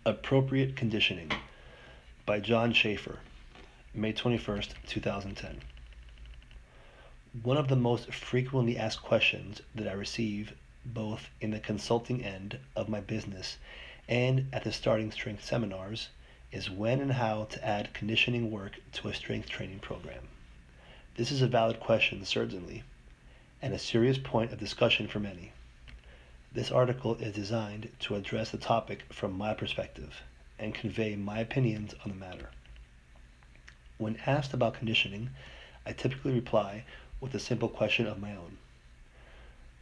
Appropriate Conditioning by John Sheaffer, May 21st, 2010. One of the most frequently asked questions that I receive both in the consulting end of my business and at the starting strength seminars is when and how to add conditioning work to a strength training program. This is a valid question, certainly, and a serious point of discussion for many. This article is designed to address the topic from my perspective and convey my opinions on the matter. When asked about conditioning, I typically reply with a simple question of my own.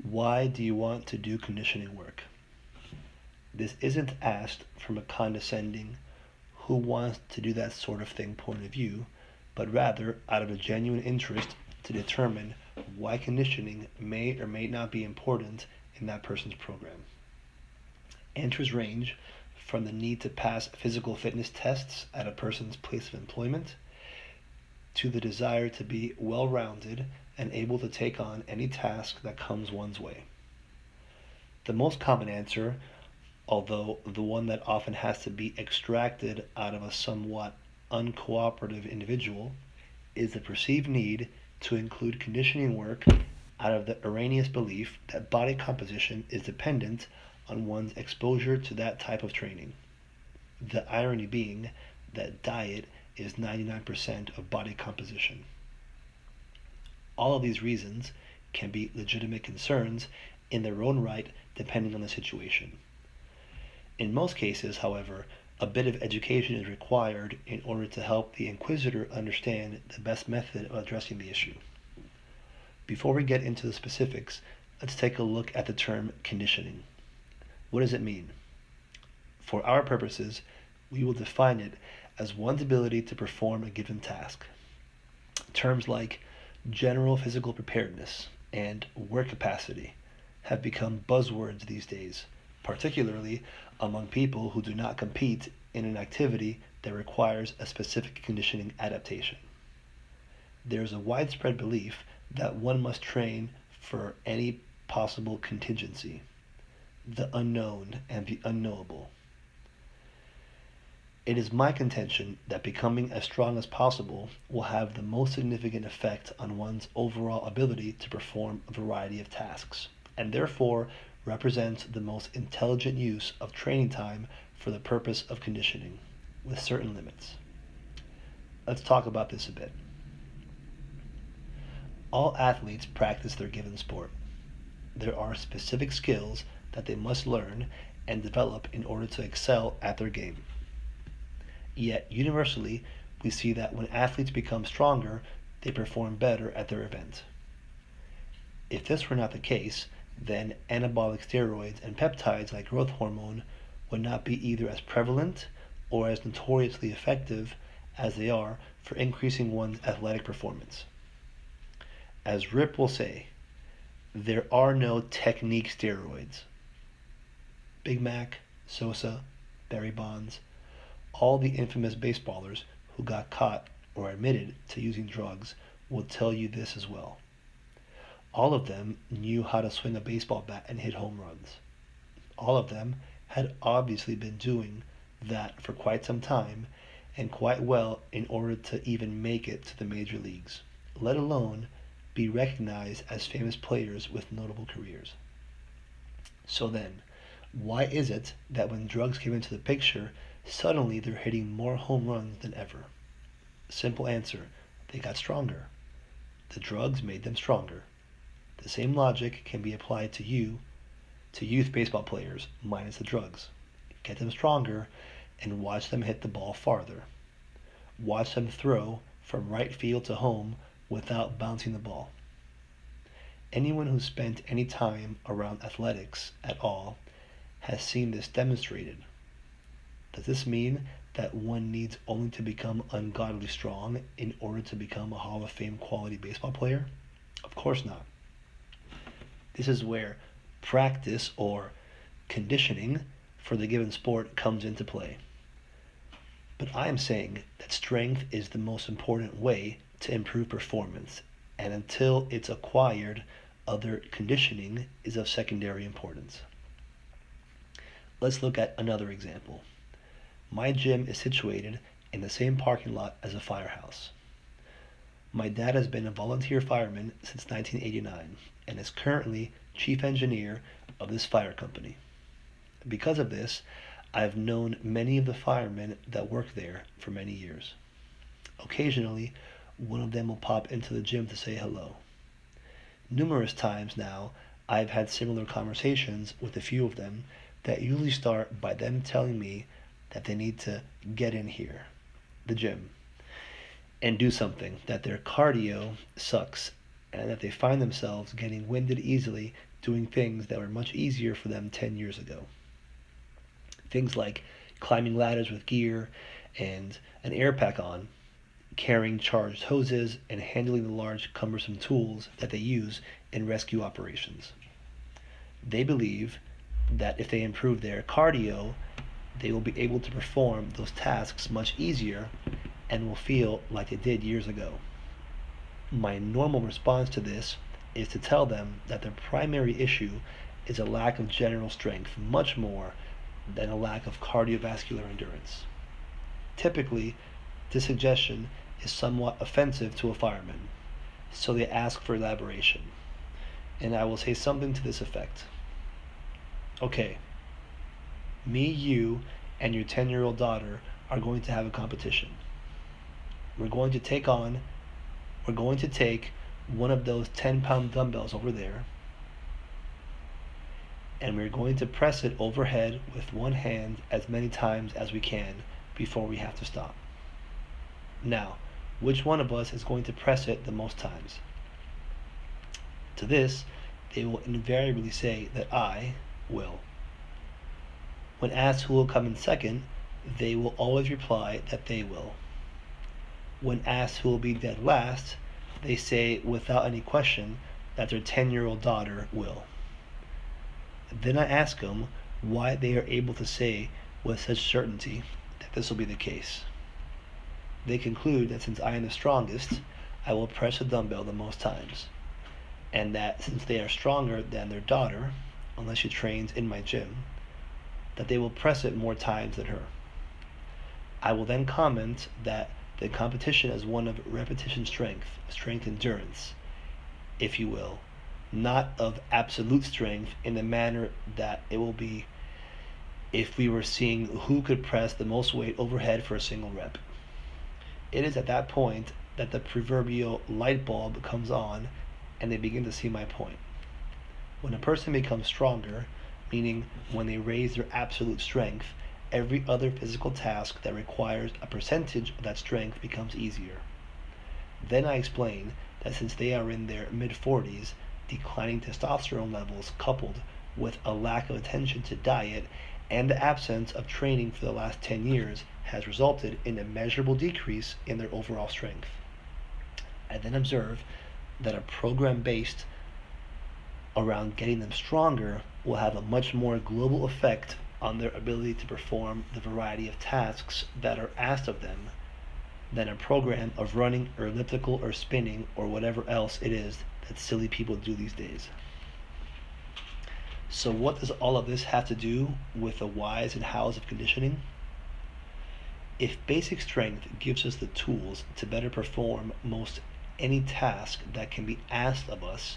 Why do you want to do conditioning work? This isn't asked from a condescending, who wants to do that sort of thing point of view, but rather out of a genuine interest to determine why conditioning may or may not be important in that person's program. Answers range from the need to pass physical fitness tests at a person's place of employment to the desire to be well-rounded and able to take on any task that comes one's way. The most common answer, although the one that often has to be extracted out of a somewhat uncooperative individual, is the perceived need to include conditioning work out of the erroneous belief that body composition is dependent on one's exposure to that type of training. The irony being that diet is 99% of body composition. All of these reasons can be legitimate concerns in their own right depending on the situation. In most cases, however, a bit of education is required in order to help the inquisitor understand the best method of addressing the issue. Before we get into the specifics, let's take a look at the term conditioning. What does it mean? For our purposes, we will define it as one's ability to perform a given task. Terms like general physical preparedness and work capacity have become buzzwords these days, particularly among people who do not compete in an activity that requires a specific conditioning adaptation. There is a widespread belief that one must train for any possible contingency, the unknown and the unknowable. It is my contention that becoming as strong as possible will have the most significant effect on one's overall ability to perform a variety of tasks, and therefore represents the most intelligent use of training time for the purpose of conditioning, with certain limits. Let's talk about this a bit. All athletes practice their given sport. There are specific skills that they must learn and develop in order to excel at their game. Yet, universally, we see that when athletes become stronger, they perform better at their event. If this were not the case, then anabolic steroids and peptides like growth hormone would not be either as prevalent or as notoriously effective as they are for increasing one's athletic performance. As Rip will say, there are no technique steroids. Big Mac, Sosa, Barry Bonds, all the infamous baseballers who got caught or admitted to using drugs will tell you this as well. All of them knew how to swing a baseball bat and hit home runs. All of them had obviously been doing that for quite some time and quite well in order to even make it to the major leagues, let alone be recognized as famous players with notable careers. So then, why is it that when drugs came into the picture, suddenly they're hitting more home runs than ever? Simple answer, they got stronger. The drugs made them stronger. The same logic can be applied to youth baseball players, minus the drugs. Get them stronger and watch them hit the ball farther. Watch them throw from right field to home without bouncing the ball. Anyone who's spent any time around athletics at all has seen this demonstrated. Does this mean that one needs only to become ungodly strong in order to become a Hall of Fame quality baseball player? Of course not. This is where practice or conditioning for the given sport comes into play. But I am saying that strength is the most important way to improve performance, and until it's acquired, other conditioning is of secondary importance. Let's look at another example. My gym is situated in the same parking lot as a firehouse. My dad has been a volunteer fireman since 1989 and is currently chief engineer of this fire company. Because of this, I've known many of the firemen that work there for many years. Occasionally, one of them will pop into the gym to say hello. Numerous times now, I've had similar conversations with a few of them that usually start by them telling me that they need to get in here, the gym, and do something, that their cardio sucks, and that they find themselves getting winded easily doing things that were much easier for them 10 years ago. Things like climbing ladders with gear and an air pack on, carrying charged hoses, and handling the large, cumbersome tools that they use in rescue operations. They believe that if they improve their cardio, they will be able to perform those tasks much easier and will feel like they did years ago. My normal response to this is to tell them that their primary issue is a lack of general strength, much more than a lack of cardiovascular endurance. Typically, this suggestion is somewhat offensive to a fireman, so they ask for elaboration, and I will say something to this effect. Okay, me, you, and your 10-year-old daughter are going to have a competition. We're going to take one of those 10-pound dumbbells over there, and we're going to press it overhead with one hand as many times as we can before we have to stop. Now, which one of us is going to press it the most times? To this, they will invariably say that I will. When asked who will come in second, they will always reply that they will. When asked who will be dead last, they say without any question that their 10-year-old daughter will. Then I ask them why they are able to say with such certainty that this will be the case. They conclude that since I am the strongest, I will press the dumbbell the most times, and that since they are stronger than their daughter, unless she trains in my gym, that they will press it more times than her. I will then comment that the competition is one of repetition strength endurance, if you will, not of absolute strength in the manner that it will be if we were seeing who could press the most weight overhead for a single rep. It is at that point that the proverbial light bulb comes on and they begin to see my point. When a person becomes stronger, meaning when they raise their absolute strength, every other physical task that requires a percentage of that strength becomes easier. Then I explain that since they are in their mid-40s, declining testosterone levels coupled with a lack of attention to diet and the absence of training for the last 10 years has resulted in a measurable decrease in their overall strength. I then observe that a program based around getting them stronger will have a much more global effect on their ability to perform the variety of tasks that are asked of them than a program of running or elliptical or spinning or whatever else it is that silly people do these days. So what does all of this have to do with the whys and hows of conditioning? If basic strength gives us the tools to better perform most any task that can be asked of us,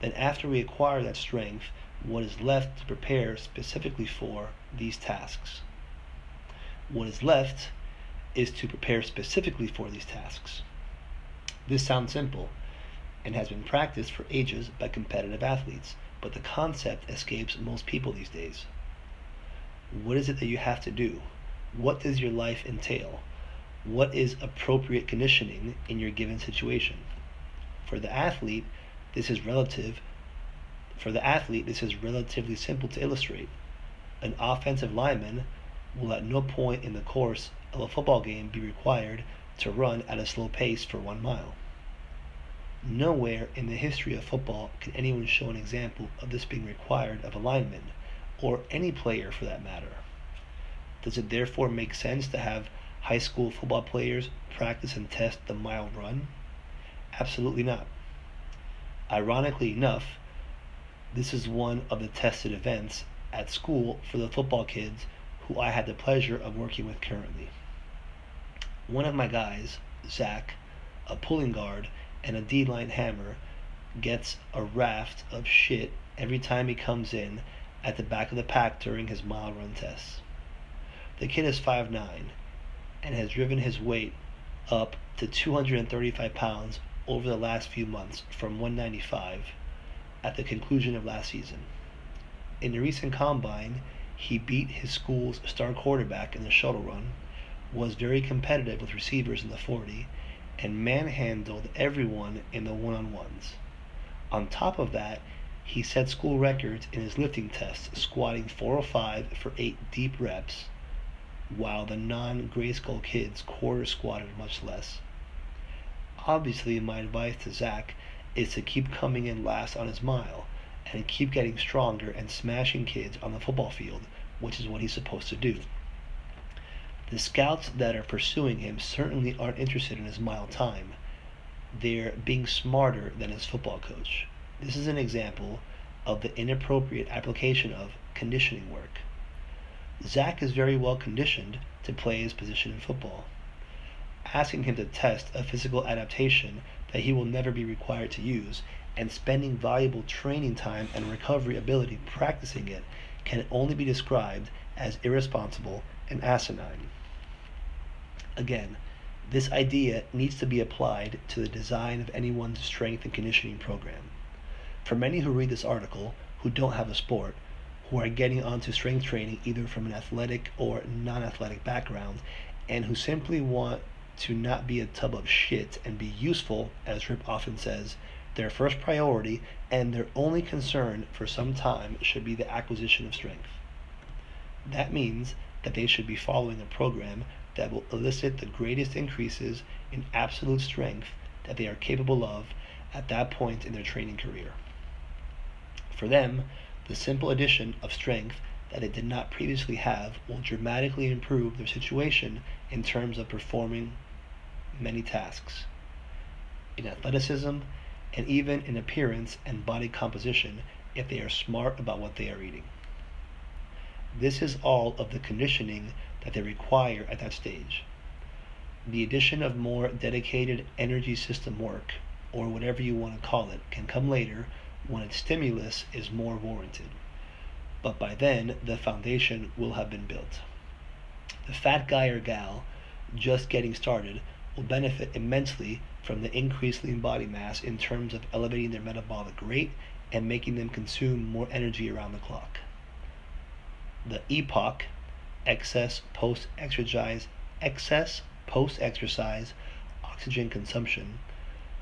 then after we acquire that strength, what is left to prepare specifically for these tasks? What is left is to prepare specifically for these tasks. This sounds simple and has been practiced for ages by competitive athletes, but the concept escapes most people these days. What is it that you have to do? What does your life entail? What is appropriate conditioning in your given situation? For the athlete, this is relatively simple to illustrate. An offensive lineman will at no point in the course of a football game be required to run at a slow pace for 1 mile. Nowhere in the history of football can anyone show an example of this being required of a lineman, or any player for that matter. Does it therefore make sense to have high school football players practice and test the mile run? Absolutely not. Ironically enough, this is one of the tested events at school for the football kids who I had the pleasure of working with currently. One of my guys, Zach, a pulling guard and a D-line hammer, gets a raft of shit every time he comes in at the back of the pack during his mile run tests. The kid is 5'9" and has driven his weight up to 235 pounds over the last few months from 195 at the conclusion of last season. In the recent combine, he beat his school's star quarterback in the shuttle run, was very competitive with receivers in the 40, and manhandled everyone in the one-on-ones. On top of that, he set school records in his lifting tests, squatting 405 for 8 deep reps, while the non-Grayskull kids quarter squatted much less. Obviously, my advice to Zach is to keep coming in last on his mile and keep getting stronger and smashing kids on the football field, which is what he's supposed to do. The scouts that are pursuing him certainly aren't interested in his mile time. They're being smarter than his football coach. This is an example of the inappropriate application of conditioning work. Zach is very well conditioned to play his position in football. Asking him to test a physical adaptation that he will never be required to use and spending valuable training time and recovery ability practicing it can only be described as irresponsible and asinine. Again, this idea needs to be applied to the design of anyone's strength and conditioning program. For many who read this article who don't have a sport, who are getting onto strength training either from an athletic or non-athletic background, and who simply want to not be a tub of shit and be useful, as Rip often says, their first priority and their only concern for some time should be the acquisition of strength. That means that they should be following a program that will elicit the greatest increases in absolute strength that they are capable of at that point in their training career. For them, the simple addition of strength that they did not previously have will dramatically improve their situation in terms of performing many tasks, in athleticism, and even in appearance and body composition if they are smart about what they are eating. This is all of the conditioning that they require at that stage. The addition of more dedicated energy system work, or whatever you want to call it, can come later when its stimulus is more warranted. But by then, the foundation will have been built. The fat guy or gal just getting started will benefit immensely from the increased lean body mass in terms of elevating their metabolic rate and making them consume more energy around the clock. The EPOC, excess post-exercise oxygen consumption,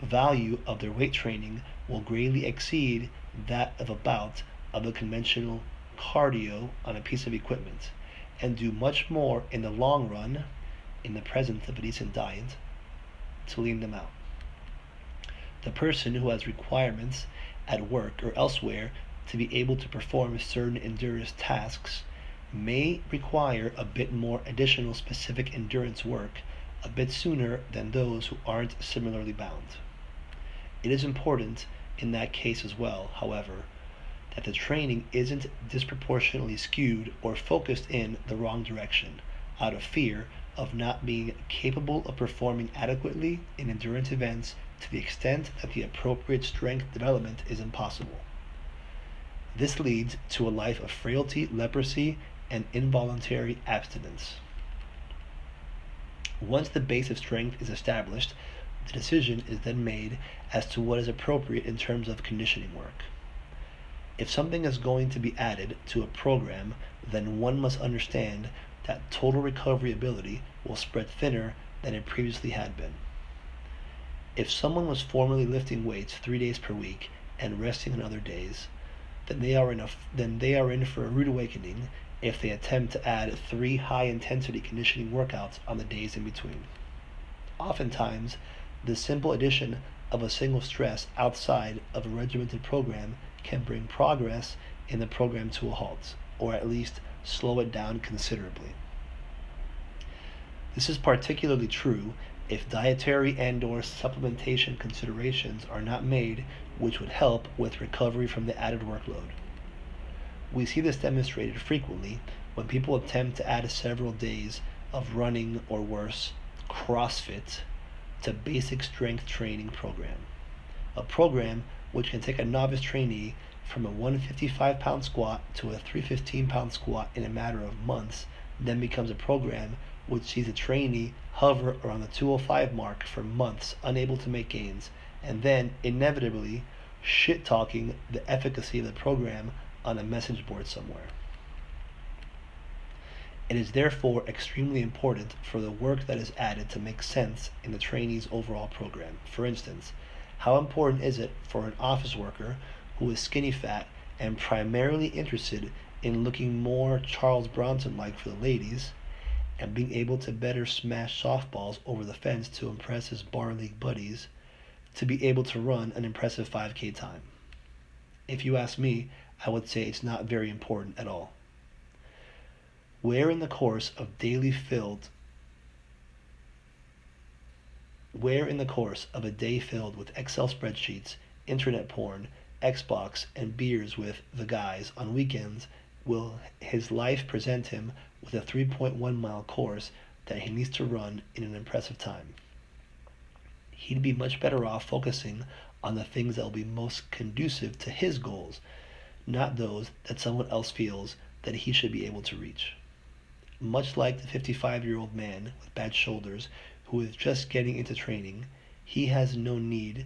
value of their weight training will greatly exceed that of a bout of a conventional cardio on a piece of equipment, and do much more in the long run, in the presence of a decent diet, to lean them out. The person who has requirements at work or elsewhere to be able to perform certain endurance tasks may require a bit more additional specific endurance work a bit sooner than those who aren't similarly bound. It is important in that case as well, however, that the training isn't disproportionately skewed or focused in the wrong direction out of fear of not being capable of performing adequately in endurance events to the extent that the appropriate strength development is impossible. This leads to a life of frailty, leprosy, and involuntary abstinence. Once the base of strength is established, the decision is then made as to what is appropriate in terms of conditioning work. If something is going to be added to a program, then one must understand that total recovery ability will spread thinner than it previously had been. If someone was formerly lifting weights 3 days per week and resting on other days, then they are in for a rude awakening if they attempt to add 3 high-intensity conditioning workouts on the days in between. Oftentimes, the simple addition of a single stress outside of a regimented program can bring progress in the program to a halt, or at least slow it down considerably. This is particularly true if dietary and/or supplementation considerations are not made, which would help with recovery from the added workload. We see this demonstrated frequently When people attempt to add several days of running or worse, CrossFit, to basic strength training program, a program which can take a novice trainee from a 155-pound squat to a 315-pound squat in a matter of months, then becomes a program which sees a trainee hover around the 205 mark for months, unable to make gains, and then inevitably shit-talking the efficacy of the program on a message board somewhere. It is therefore extremely important for the work that is added to make sense in the trainee's overall program. For instance, how important is it for an office worker who is skinny fat and primarily interested in looking more Charles Bronson-like for the ladies and being able to better smash softballs over the fence to impress his bar league buddies, to be able to run an impressive 5K time? If you ask me, I would say it's not very important at all. Where in the course of a day filled with Excel spreadsheets, internet porn, Xbox, and beers with the guys on weekends will his life present him with a 3.1-mile course that he needs to run in an impressive time? He'd be much better off focusing on the things that will be most conducive to his goals, not those that someone else feels that he should be able to reach. Much like the 55-year-old man with bad shoulders who is just getting into training, he has no need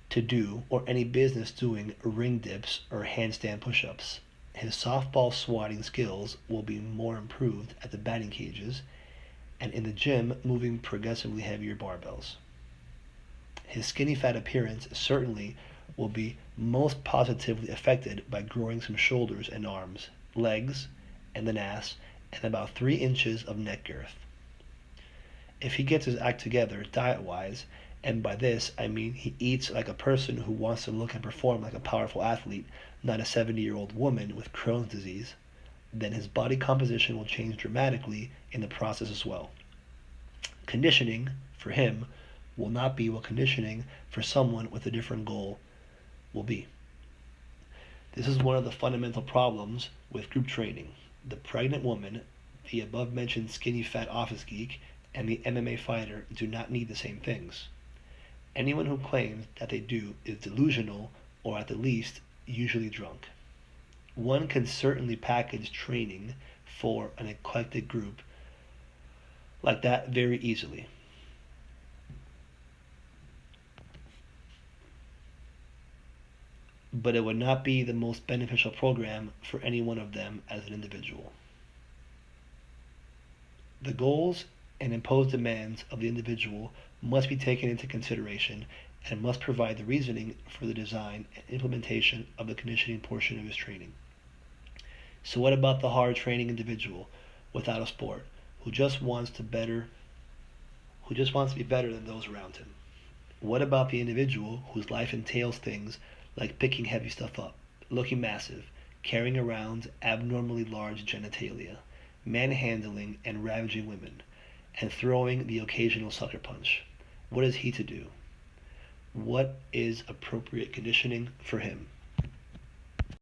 to do or any business doing ring dips or handstand push-ups. His softball swatting skills will be more improved at the batting cages and in the gym moving progressively heavier barbells. His skinny fat appearance certainly will be most positively affected by growing some shoulders and arms, legs, and an ass, and about 3 inches of neck girth. If he gets his act together diet-wise, and by this I mean he eats like a person who wants to look and perform like a powerful athlete, not a 70-year-old woman with Crohn's disease, then his body composition will change dramatically in the process as well. Conditioning, for him, will not be what conditioning for someone with a different goal will be. This is one of the fundamental problems with group training. The pregnant woman, the above-mentioned skinny fat office geek, and the MMA fighter do not need the same things. Anyone who claims that they do is delusional or at the least usually drunk. One can certainly package training for an eclectic group like that very easily. But it would not be the most beneficial program for any one of them as an individual. The goals and imposed demands of the individual must be taken into consideration and must provide the reasoning for the design and implementation of the conditioning portion of his training. So what about the hard training individual without a sport who just wants to be better than those around him? What about the individual whose life entails things like picking heavy stuff up, looking massive, carrying around abnormally large genitalia, manhandling and ravaging women, and throwing the occasional sucker punch? What is he to do? What is appropriate conditioning for him?